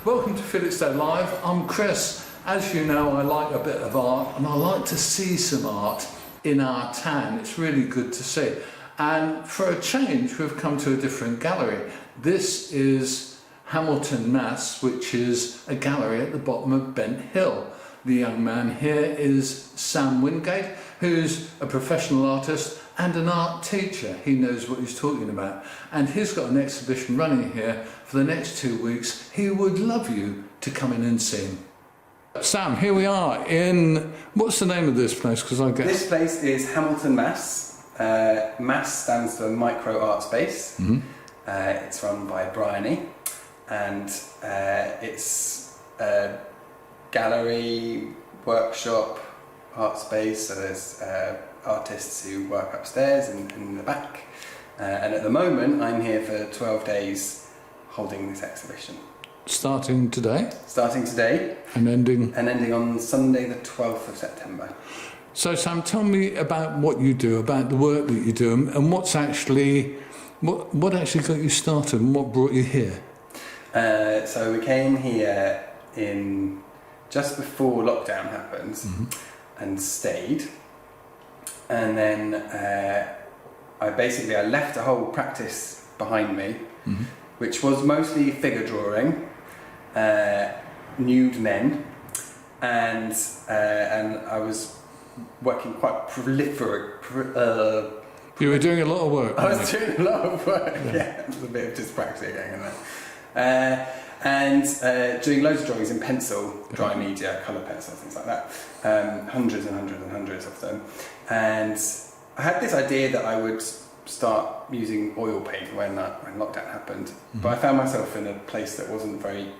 Welcome to Felixstowe Live. I'm Chris. As you know, I like a bit of art and I like to see some art in our town. It's really good to see. And for a change, we've come to a different gallery. This is Hamilton Mass, which is a gallery at the bottom of Bent Hill. The young man here is Sam Wingate, who's a professional artist and an art teacher. He knows what he's talking about. And he's got an exhibition running here for the next 2 weeks. He would love you to come in and see him. Sam, here we are in, what's the name of this place? Because I get This place is Hamilton Mass. Mass stands for Micro Art Space. Mhm. It's run by Bryony, and it's a gallery, workshop, art space. So there's artists who work upstairs and in the back. And at the moment, I'm here for 12 days holding this exhibition. starting today Starting today and ending. and ending on Sunday, the 12th of September. So Sam, tell me about what you do, about the work that you do, and what's actually, what actually got you started and what brought you here? So we came here in just before lockdown happened and stayed, and then I left a whole practice behind me, which was mostly figure drawing, nude men, and I was working quite You were doing a lot of work. I was doing a lot of work, yeah. It was a bit of dyspraxia going on there. And doing loads of drawings in pencil, dry media, colour pencil, things like that. Hundreds and hundreds and hundreds of them. And I had this idea that I would start using oil paint when lockdown happened. But I found myself in a place that wasn't very,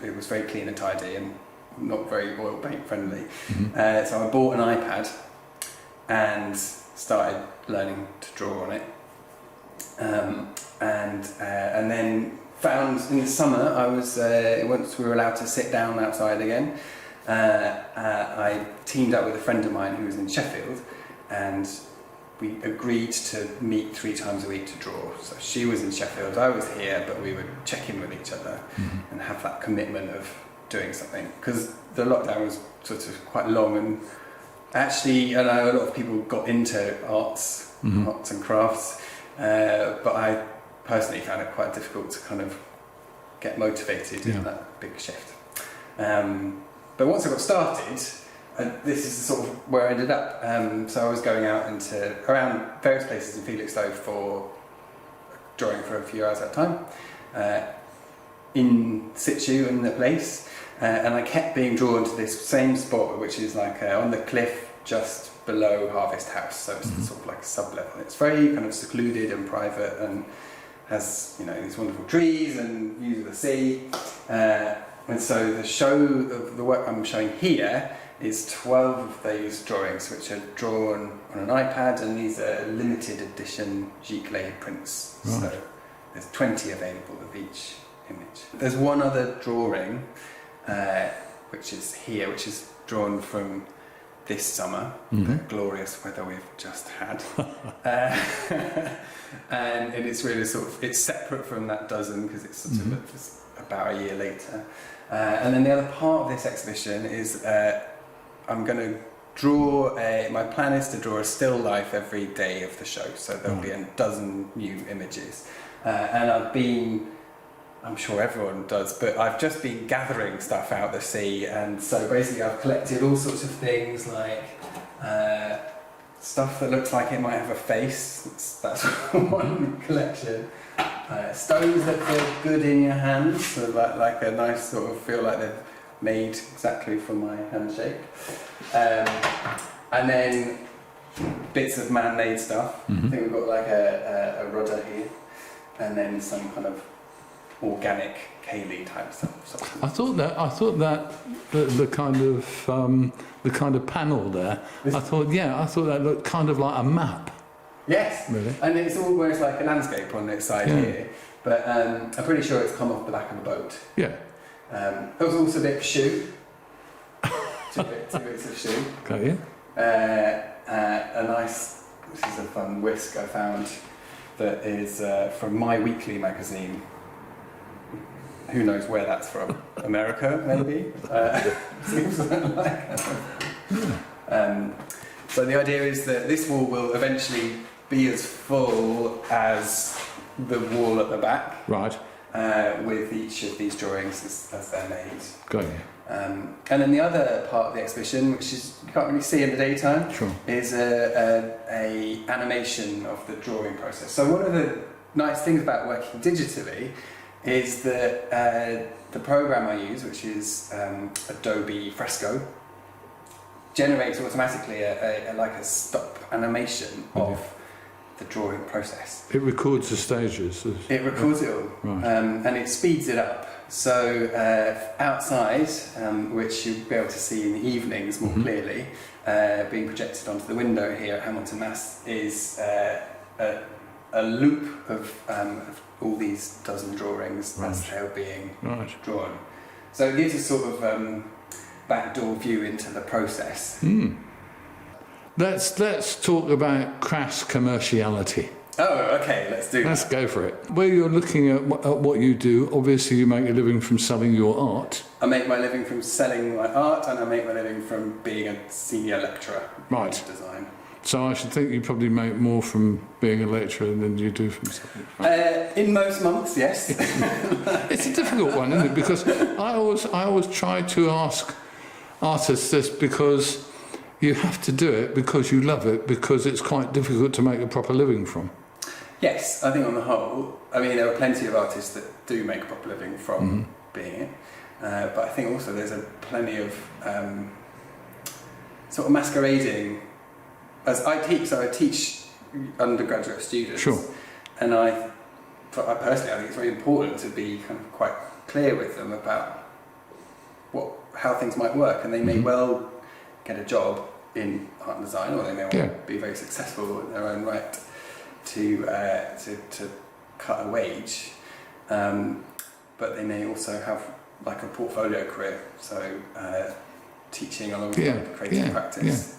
it was very clean and tidy and not very oil paint friendly. So I bought an iPad and started learning to draw on it. And then found in the summer, once we were allowed to sit down outside again, I teamed up with a friend of mine who was in Sheffield, and we agreed to meet 3 times a week to draw. So she was in Sheffield, I was here, but we would check in with each other and have that commitment of doing something. Because the lockdown was sort of quite long, and actually I know a lot of people got into arts and crafts, but I personally found it quite difficult to kind of get motivated in that big shift. But once I got started, this is sort of where I ended up. So I was going out around various places in Felixstowe for drawing for a few hours at a time, in situ in the place, and I kept being drawn to this same spot, which is like on the cliff just below Harvest House. So it's sort of like a sub-level. It's very kind of secluded and private, and has, you know, these wonderful trees and views of the sea. And so the work I'm showing here is 12 of those drawings, which are drawn on an iPad, and these are limited edition giclée prints. Right. So there's 20 available of each image. There's one other drawing, which is here, which is drawn from this summer, the glorious weather we've just had. And it's really it's separate from that dozen, because it's sort of just about a year later. And then the other part of this exhibition is I'm going to draw my plan is to draw a still life every day of the show, so there'll be a dozen new images. And I'm sure everyone does, but I've just been gathering stuff out the sea, and so basically I've collected all sorts of things like stuff that looks like it might have a face. That's one collection. Stones that feel good in your hands, so like a nice sort of feel like they're made exactly for my handshake. And then bits of man-made stuff. I think we've got like a rudder here, and then some kind of organic Kaylee type stuff. I thought that the kind of panel there. I thought that looked kind of like a map. Yes, really, and it's almost like a landscape on its side here. But I'm pretty sure it's come off the back of a boat. Yeah. There was also a bit of shoe. two bits of shoe. Okay. Yeah. This is a fun whisk I found that is from My Weekly magazine. Who knows where that's from? America, maybe? Seems like. So the idea is that this wall will eventually be as full as the wall at the back, Right. with each of these drawings as they're made. Got you. And then the other part of the exhibition, which is you can't really see in the daytime, Sure. is a animation of the drawing process. So one of the nice things about working digitally is that the program I use, which is Adobe Fresco, generates automatically like a stop animation of the drawing process. It records the stages. It records it all, Right. and it speeds it up. So outside, which you'll be able to see in the evenings more clearly, being projected onto the window here at Hamilton Mass, is a loop of all these dozen drawings as they're being drawn. So it gives a sort of backdoor view into the process. Let's talk about crass commerciality. Oh, okay, let's do Let's that. go for it. Where you're looking at what you do, obviously you make a living from selling your art. I make my living from selling my art, and I make my living from being a senior lecturer Right. in design. So I should think you probably make more from being a lecturer than you do from selling. In most months, yes. It's a difficult one, isn't it? Because I always try to ask artists this, because you have to do it because you love it, because it's quite difficult to make a proper living from. Yes, I think on the whole, I mean, there are plenty of artists that do make a proper living from being it, but I think also there's plenty of sort of masquerading. As I teach undergraduate students, Sure. and I personally, I think it's very important to be kind of quite clear with them about how things might work, and they may well get a job in art and design, or they may well be very successful in their own right to cut a wage, but they may also have like a portfolio career, so teaching alongside creative practice.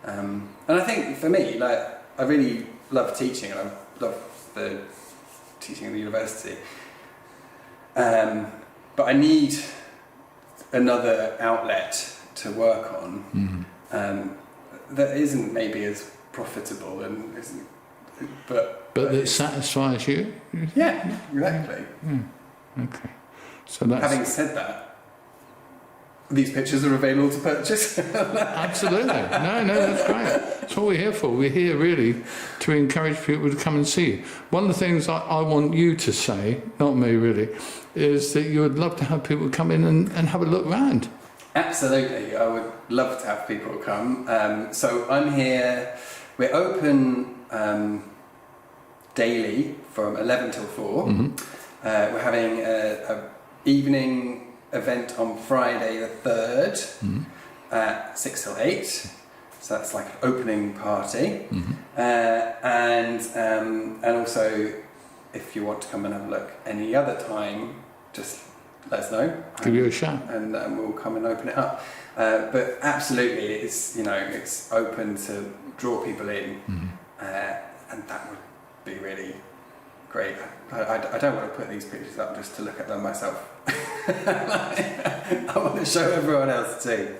And I think for me, like, I really love teaching, and I love the teaching at the university, but I need another outlet to work on that isn't maybe as profitable and isn't, but that satisfies you. Yeah, exactly. Okay. So that's Having said that, these pictures are available to purchase. absolutely no, that's great. That's what we're here for. We're here really to encourage people to come and see you. One of the things I want you to say, not me really, is that you would love to have people come in and have a look round. Absolutely, I would love to have people come. So I'm here. We're open daily from 11 till 4. We're having an evening event on Friday the 3rd at 6 till 8. So that's like an opening party. And also, if you want to come and have a look any other time, just let us know. Give you a shout. And we'll come and open it up. But absolutely, it's open to draw people in, and that would be really great. I don't want to put these pictures up just to look at them myself. I want to show everyone else too.